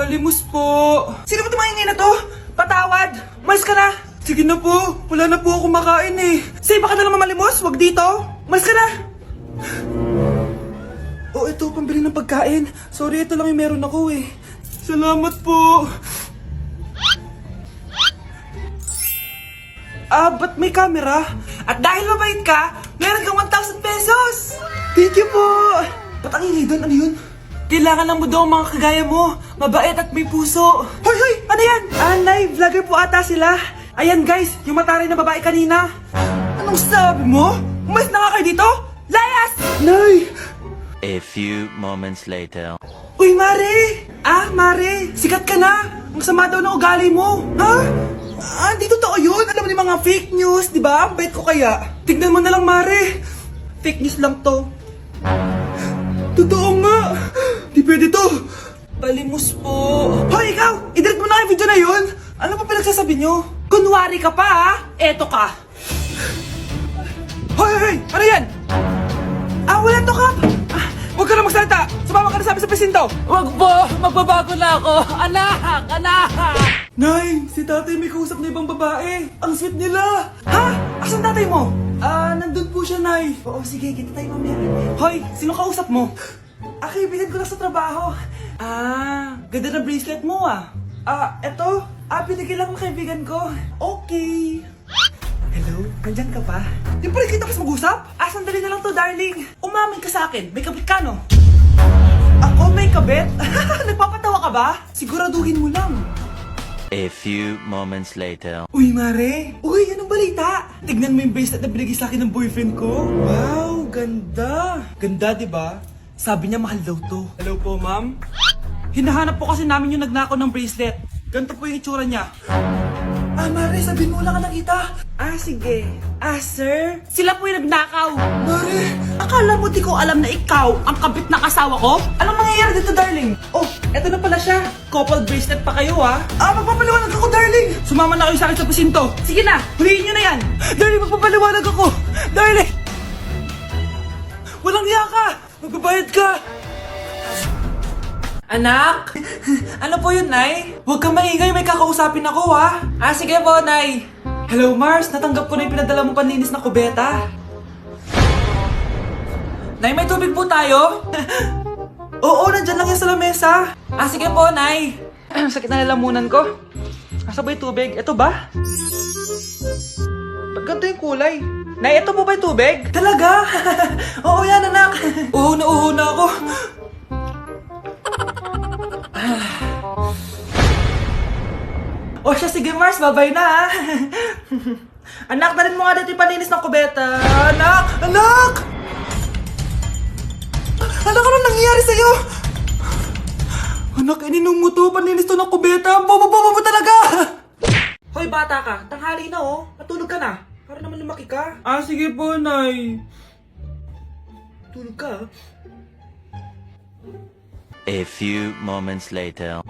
Palimos po. Sino ba tumingin na to? Patawad. Malis ka na. Sige na po. Wala na po ako makain eh. Say, baka na lang mamalimos. Wag dito. Malis ka na. Oh, ito, pambili ng pagkain. Sorry, ito lang yung meron ako eh. Salamat po. Ba't may camera? At dahil mabait ka, meron kang 1,000 pesos! Thank you po! Ba't ang ingay doon? Ano yun? Kailangan lang mo daw ang mga kagaya mo. Mabait at may puso. Hoy, hoy! Ano yan? Nay, vlogger po ata sila. Ayan guys, yung mataray na babae kanina. Anong sabi mo? Umalis na nga kayo dito? Layas! Nay! A few moments later. Uy, Mare! Mare! Sikat ka na! Ang sama daw ng ugali mo! Ha? Di totoo yun! Alam mo yung mga fake news, di ba? Ang bait ko kaya. Tignan mo na lang, Mare! Fake news lang to. Totoo nga! Di pwede to! Palimos po! Hoy, ikaw! I-delete mo na yung video na yun! Ano pa pinagsasabi nyo? Kunwari ka pa, ha? Eto ka! Hoy, hoy! Ano yan? Wala to, Kap! Huwag ka na magsalita! Sumama ka na sa amin sa presinto! Wag po! Magbabago na ako! Anak! Anak! Nay, si tatay may kausap na ibang babae. Ang sweet nila. Ha? Asan tatay mo? Nandun po siya, Nay. Oo, sige, kita tayo mamaya. Hoy, sino kausap mo? Kaibigan ko lang sa trabaho. Ganda na bracelet mo eto. Pinigil lang ng kaibigan ko. Okay. Hello, nandyan ka pa? Di pa rin kita kasi mag-usap? Sandali na lang to, darling. Umamin ka sa akin, may kabit ka, no? Ako may kabit? Nagpapatawa ka ba? Siguraduhin mo lang. A few moments later. Uy, Mare! Uy, anong balita? Tignan mo yung bracelet na binigay sa akin ng boyfriend ko. Wow, ganda! Ganda, di ba? Sabi niya mahal daw to. Hello po, ma'am? Hinahanap po kasi namin yung nagnakaw ng bracelet. Ganito po yung itsura niya. Mare, sabihin mo lang ka nakita. Sige. Sir? Sila po yung nagnakaw! Mare, akala mo di ko alam na ikaw ang kabit ng asawa ko? Anong mangyayari dito, darling? Oh, eto na pala siya. Couple bracelet pa kayo, magpapaliwanag ako, darling. Sumama na kayo sa akin sa presinto. Sige na, huliin nyo na yan. Darling, magpapaliwanag ako. Darling! Walang hiya ka. Magbabayad ka. Anak? Ano po yun, Nay? Huwag kang maingay, may kakausapin ako, sige po, Nay. Hello, Mars. Natanggap ko na yung pinadala mong panlinis na kubeta. Nay, may tubig po tayo? Oo, nandyan lang yan sa lamesa. Sige po, Nay. Sakit na lalamunan ko. Asa ba yung tubig? Ito ba? Ba't ganito yung kulay? Nay, ito po ba yung tubig? Talaga? Oo yan, anak. Uho na ako. Siya, sige Mars, babay na Anak, dalhin mo nga dito yung palinis ng kubeta. Anak! Anak! Anak, anong nangyayari sa'yo? Anak, ininom mo to, palinis to ng kubeta. Bobo mo talaga! Hoy, bata ka, tanghali na matulog ka na. Para naman lumaki ka. Sige po, Nay. Tulog ka, A few moments later.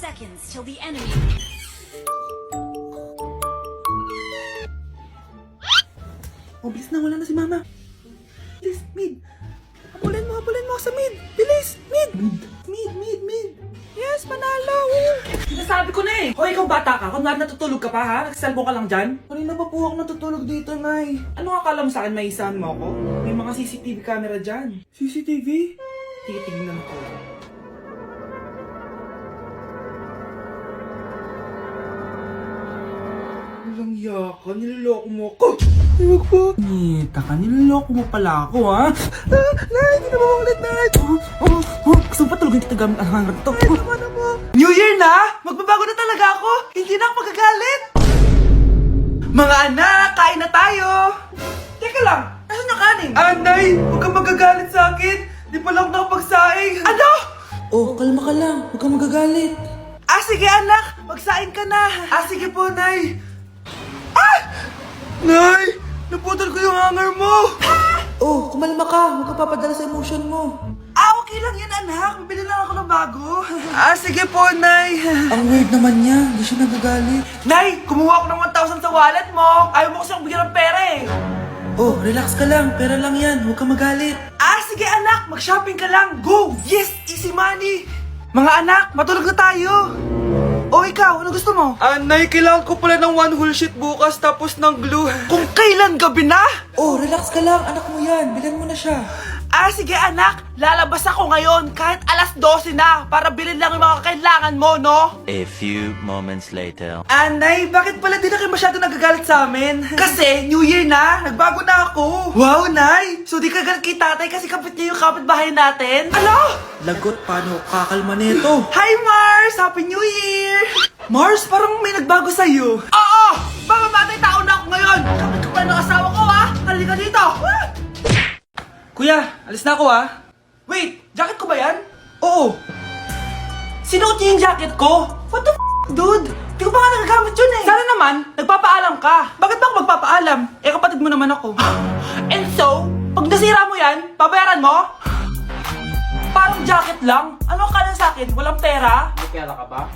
Seconds till the enemy. Bilis na, wala na si Mama. Bilis, mid. Habulin mo sa mid. Bilis, mid. Mid. Yes, manalo. Sinasabi ko na Hoy, ikaw bata ka. Kung natutulog ka pa, nagsiselfon ka lang dyan. Kanina pa po ako natutulog dito, Nay. Ano akala mo sa akin, maisahan mo ako? May mga CCTV camera dyan. CCTV? Titignan ko. Walang yaka, niloloko mo ako. Huwag po. Nita ka, niloloko mo pala ako, Nay, hindi na maulit, Nay. Gusto mo pa tulogin kita gamit ang hangar to. Ay, naman mo. New Year na! Magbabago na talaga ako. Hindi na ako magagalit. Mga anak, kain na tayo. Teka lang, asan yung kanin? Nay, huwag kang magagalit sa akin. Di pa lang nakapagsaing. Ano? Kalma ka lang. Huwag kang magagalit. Sige anak, magsaing ka na. Sige po, Nay. Nay! Naputol ko yung hanger mo! Kumalma ka. Huwag ka papadala sa emotion mo. Okay lang yan, anak. Bibili lang ako ng bago. Sige po, Nay. Ang weird naman niya. Hindi siya nagagalit. Nay, kumuha ako ng 1,000 sa wallet mo. Ayaw mo kasi akong bigyan ng pera Oh, relax ka lang. Pera lang yan. Huwag kang magalit. Sige anak. Mag-shopping ka lang. Go! Yes! Easy money! Mga anak, matulog na tayo. O ikaw, ano gusto mo? Nay, kailangan ko pala ng one whole sheet bukas tapos ng glue. Kung kailan gabi na? Oh, relax ka lang. Anak mo yan. Bilan mo na siya. Sige anak. Lalabas ako ngayon kahit alas 12 na para bilhin lang yung mga kailangan mo, no? A few moments later. Nay, bakit pala di na kayo masyado nagagalit sa amin? Kasi, New Year na, nagbago na ako. Wow, Nay! So di ka galit kay tatay kasi kapit niya yung kapitbahay natin? Ano? Lagot, paano kakalma nito? Hi, Mars! Happy New Year! Mars, parang may nagbago sa'yo. Oo! Mamamatay tao na ako ngayon! Kapit ko pa ng asawa ko, ha? Halika dito! Kuya, alis na ako, ha? Wait, jacket ko ba yan? Oo. Sinuot niyo yung jacket ko? What the dude? Di ko pa nga nagagamit yun eh. Sana naman, nagpapaalam ka. Bakit ba ako magpapaalam? Kapatid mo naman ako. And so, pag nasira mo yan, babayaran mo? Parang jacket lang? Ano ka na sa akin? Walang pera? May pera ka ba?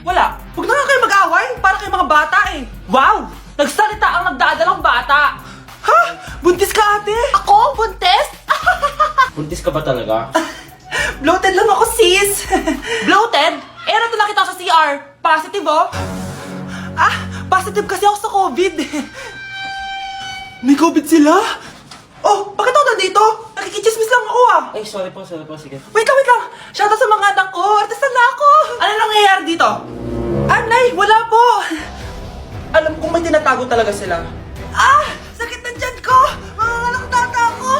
Wala. Huwag na nga kayo mag-away. Para kayo mga bata eh. Wow! Nagsalita ang nagdadalang bata. Ha? Buntis ka ate? Ako? Buntis? Buntis ka ba talaga? Bloated lang ako, sis. Bloated? Ano to nakita ko sa CR? Positive, oh. Positive kasi ako sa COVID. May COVID sila? Oh, bakit ako nandito? Nakikichismis lang ako, ah. Ay, sorry po, sige. Wait lang. Shoutout sa mga anak ko. Artista na ako. Ano nangyayari dito? Nay, wala po. Alam kong may tinatago talaga sila. Sakit na dyan ko. Mga tata ko.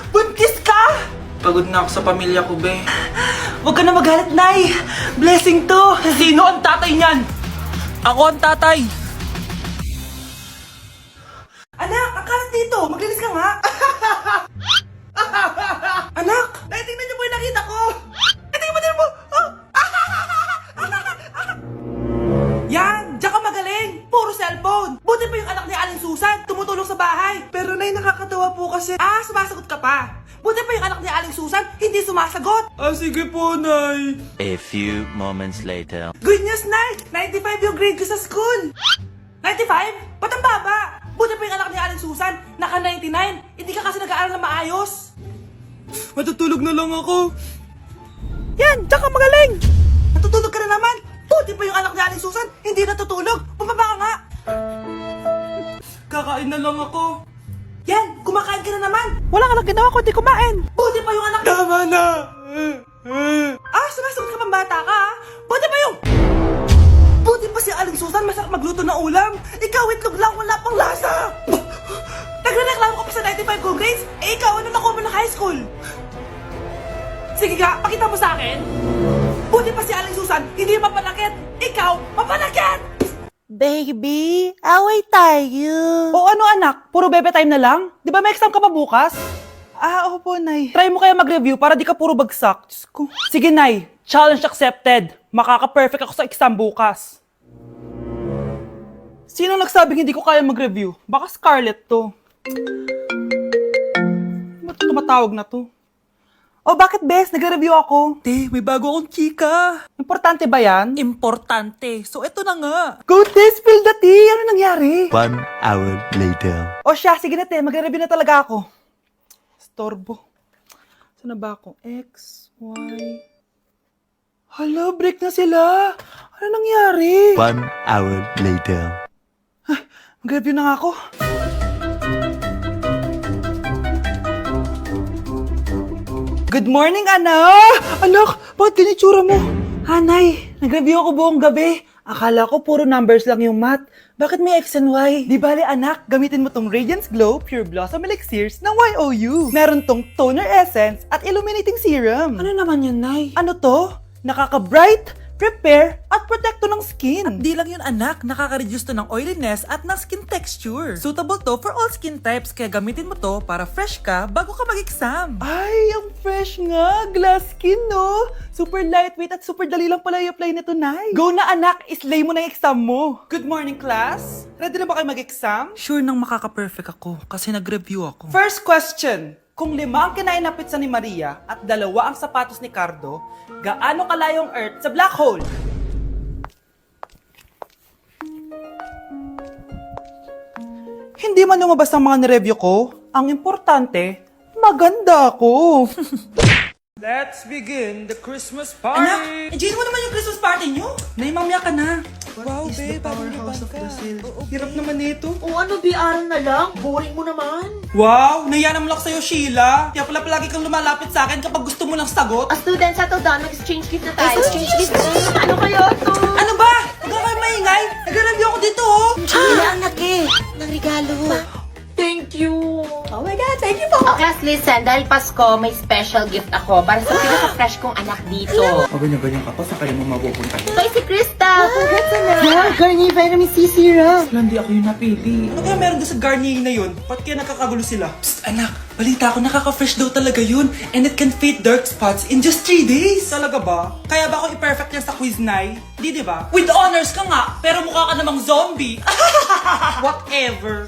Buntis ka? Pagod na ako sa pamilya ko, be. Huwag ka na magalit, Nay. Blessing to. Sino ang tatay niyan? Ako ang tatay. Anak, akalat dito. Maglinis ka nga. Anak, Nay, tingnan niyo po yung nakita ko. Tingnan mo. Yan, diyan ka magaling. Puro cellphone. Buti pa yung anak ni Aling Susan, tumutulong sa bahay. Pero Nay, nakakatawa po kasi. Sumasagot ka pa. Buti pa yung anak ni Aling Susan, hindi sumasagot. Sige po, Nay. A few moments later. Good news, Nay! 95 yung grade ko sa school! 95? Ba't ang baba? Buti pa yung anak ni Aling Susan, naka 99. Hindi ka kasi nag-aaral na maayos. Matutulog na lang ako. Yan, diyan ka magaling! Natutulog ka na naman. Buti pa yung anak ni Aling Susan, hindi natutulog. Bumaba ka nga. Kakain na lang ako. Yan, kumakain ka na naman. Wala ka lang ginawa kundi kumain. Buti pa yung anak... Tama na! Sumasagot ka pang bata ka, ha? Buti pa yung... Buti pa si Aling Susan, masarap magluto ng ulam. Ikaw, itlog lang, wala pang lasa. Nagre-reklamo ka pa sa 95 good grades? Ikaw, ano nakuha mo ng high school? Sige nga, pakita mo sa akin. Buti pa si Aling Susan, hindi mapanakit. Ikaw, mapanakit! Baby, away tayo. O ano anak, puro bebe time na lang? Di ba may exam ka pa bukas? Opo, Nay. Try mo kaya mag-review para di ka puro bagsak. Diyos ko. Sige, Nay. Challenge accepted. Makaka-perfect ako sa exam bukas. Sino nagsabing hindi ko kaya mag-review? Baka Scarlett to. Ba't tumatawag na to? Bakit, Bes? Nag-review ako. May bago akong chika. Importante ba yan? Importante. So, eto na nga. Go, Tess! Spill the tea! Ano nangyari? 1 hour later. Siya. Sige na, Magre-review na talaga ako. Storbo. Saan na ba ako? X, Y... Hala, break na sila. Ano nangyari? 1 hour later. Mag-review na nga ako. Good morning, anak! Anak, bakit ganyan tsura mo? Nay, nag-review ako buong gabi. Akala ko puro numbers lang yung math. Bakit may X and Y? Di bale, anak, gamitin mo tong Radiance Glow Pure Blossom Elixirs ng YOU. Meron tong toner essence at illuminating serum. Ano naman yun, Nay? Ano to? Nakaka-bright, prepare, at protekto ng skin. At di lang yun, anak, nakaka-reduce to ng oiliness at ng skin texture. Suitable to for all skin types, kaya gamitin mo to para fresh ka bago ka mag-exam. Ay, ang fresh nga. Glass skin, no? Super lightweight at super dali lang pala i-apply nito, Nay. Go na, anak. Islay mo na yung exam mo. Good morning, class. Ready na ba kayo mag-exam? Sure nang makaka-perfect ako kasi nag-review ako. First question. Kung 5 ang kinain na pizza ni Maria at 2 ang sapatos ni Cardo, gaano kalayo ang Earth sa black hole? hindi man lumabas ang mga nireview ko, ang importante, maganda ako. Let's begin the Christmas party! Anak, enjoy mo naman yung Christmas party nyo. Naimamya ka na. Wow, babe, powerhouse of Brazil. Hirap naman nito. O ano, BR na lang? Boring mo naman. Wow, nahiya naman ako sa'yo, Sheila. Kaya pala palagi kang lumalapit sa akin kapag gusto mo lang sagot. Student, settle down. Mag-exchange gift na tayo. Exchange gift. Ano kayo to? Ano ba? Huwag ka kayo maingay. Nag-review ako dito, oh. Sheila, anak eh. Ng regalo. Thank you. Oh my God, thank you po. Oh, class, listen. Dahil Pasko, may special gift ako para sa pinaka-fresh kong anak dito. O, ganyan-ganyan ka pa, sa kanya mo mapupunta. Ito ay si Krista. Congrats, anak. Yeah, Garnier Vitamin C Serum. Wala, hindi ako yung napili. Ano kaya meron doon sa Garnier na yun? Ba't kaya nakakagulo sila? Psst, anak, balita ko nakaka-fresh daw talaga yun. And it can fade dark spots in just 3 days. Talaga ba? Kaya ba ako i-perfect yan sa quiz, Nay? Di ba? With honors ka nga, pero mukha ka namang zombie. Whatever.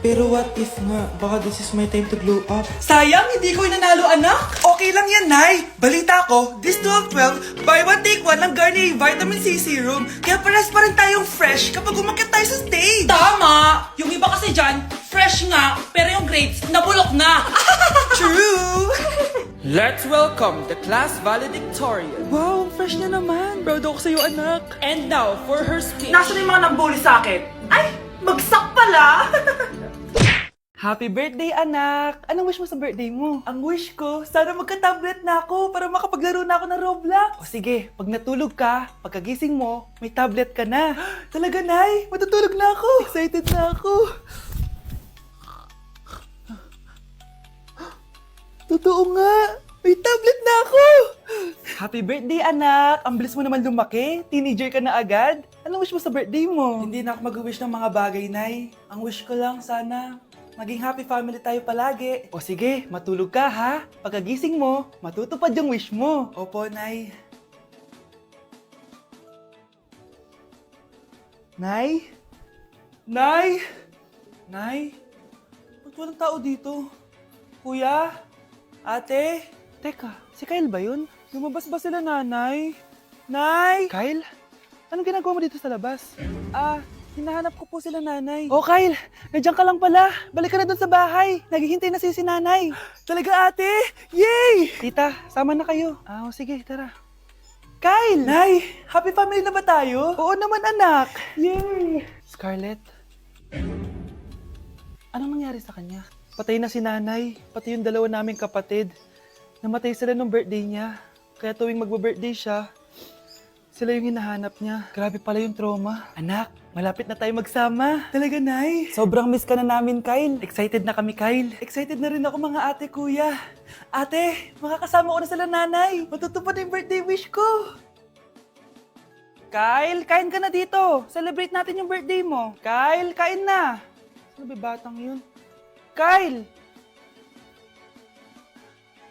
Pero what if nga, baka this is my time to glow up. Sayang, hindi ko inanalo, anak. Okay lang yan, Nay. Balita ko, this 12-12, buy one take one ng Garnier Vitamin C Serum. Kaya pares pa rin tayong fresh kapag umakyat tayo sa stage. Tama! Yung iba kasi dyan, fresh nga, pero yung grades, nabulok na. True! Let's welcome the class valedictorian. Wow, fresh na naman. Proud ako sa'yo, anak. And now, for her speech. Nasaan yung mga nag-bully sa akin? Ay, bagsak pala! Happy birthday, anak! Anong wish mo sa birthday mo? Ang wish ko, sana magka-tablet na ako para makapaglaro na ako ng Roblox. O sige, pag natulog ka, pagkagising mo, may tablet ka na. Talaga, Nay? Matutulog na ako. Excited na ako. Totoo nga! May tablet na ako! Happy birthday, anak! Ang bilis mo naman lumaki. Teenager ka na agad. Anong wish mo sa birthday mo? Hindi na ako mag-wish ng mga bagay, Nay. Ang wish ko lang, sana maging happy family tayo palagi. O sige, matulog ka, ha? Pagkagising mo, matutupad yung wish mo. Opo, Nay. Nay? Nay? Nay? Ba't walang tao dito? Kuya? Ate? Teka, si Kyle ba yun? Lumabas ba sila, nanay? Nay! Kyle? Anong ginagawa mo dito sa labas? Hinahanap ko po sila, nanay. Oh, Kyle! Nandiyan ka lang pala. Balik ka na dun sa bahay. Naghihintay na si nanay. Talaga, ate? Yay! Tita, sama na kayo. Sige, tara. Kyle! Nay! Happy family na ba tayo? Oo naman, anak. Yay! Scarlett? Anong nangyari sa kanya? Patay na si nanay, pati yung dalawa naming kapatid. Namatay sila nung birthday niya. Kaya tuwing magbo-birthday siya, sila yung hinahanap niya. Grabe pala yung trauma. Anak, malapit na tayo magsama. Talaga, Nay. Sobrang miss ka na namin, Kyle. Excited na kami, Kyle. Excited na rin ako, mga ate, kuya. Ate, makakasama ko na sila, nanay. Matutupad na yung birthday wish ko. Kyle, kain ka na dito. Celebrate natin yung birthday mo. Kyle, kain na. Sino ba batang yun? Kyle!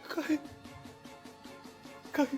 Kyle! Kyle!